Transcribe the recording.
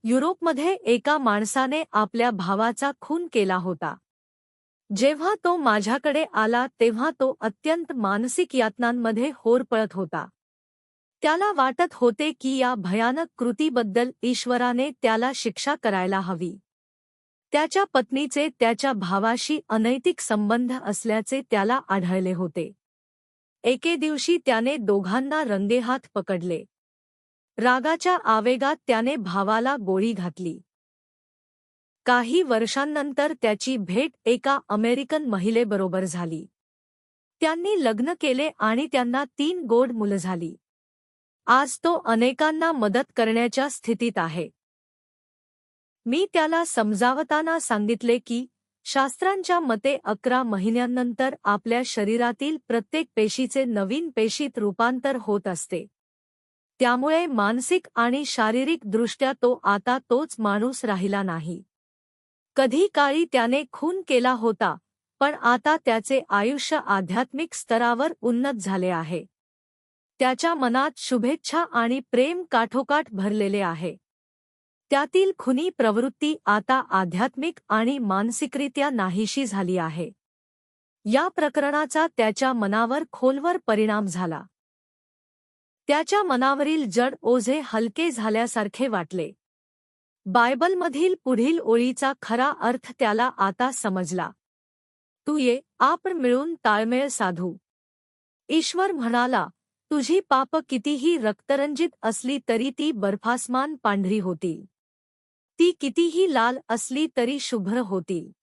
युरोपमध्ये एका माणसाने आपल्या भावाचा खून केला होता. जेव्हा तो माझ्याकडे आला तेव्हा तो अत्यंत मानसिक यातनांमध्ये होरपळत होता. त्याला वाटत होते की या भयानक कृतीबद्दल ईश्वराने त्याला शिक्षा करायला हवी. त्याच्या पत्नीचे त्याच्या भावाशी अनैतिक संबंध असल्याचे त्याला आढळले होते. एके दिवशी त्याने दोघांना रंगेहात पकडले. रागाच्या आवेगात त्याने भावाला गोळी घातली. काही वर्षांनंतर त्याची भेट एका अमेरिकन महिलेबरोबर झाली. त्यांनी लग्न केले आणि त्यांना 3 गोड मुलं झाली. आज तो अनेकांना मदत करण्याच्या स्थितीत आहे. मी त्याला समजावताना सांगितले की शास्त्रांच्या मते 11 महिन्यांनंतर आपल्या शरीरातील प्रत्येक पेशीचे नवीन पेशीत रूपांतर होत असते. त्यामुळे मानसिक आणि शारीरिक दृष्ट्या तो आता तोच माणूस राहिला नाही. कधी काळी त्याने खून केला होता, पण आता त्याचे आयुष्य आध्यात्मिक स्तरावर उन्नत झाले आहे. त्याच्या मनात शुभेच्छा आणि प्रेम काठोकाठ भरलेले आहे. त्यातील खुनी प्रवृत्ती आता आध्यात्मिक आणि मानसिकरित्या नाहीशी झाली आहे. या प्रकरणाचा त्याच्या मनावर खोलवर परिणाम झाला. त्याच्या मनावरील जड ओझे हलके झाल्यासारखे वाटले. बायबलमधील पुढील ओळीचा खरा अर्थ त्याला आता समजला. तू ये, आपण मिळून ताळमेळ साधू. ईश्वर म्हणाला, तुझी पाप कितीही रक्तरंजित असली तरी ती बर्फासमान पांढरी होतील. ती कितीही लाल असली तरी शुभ्र होतील.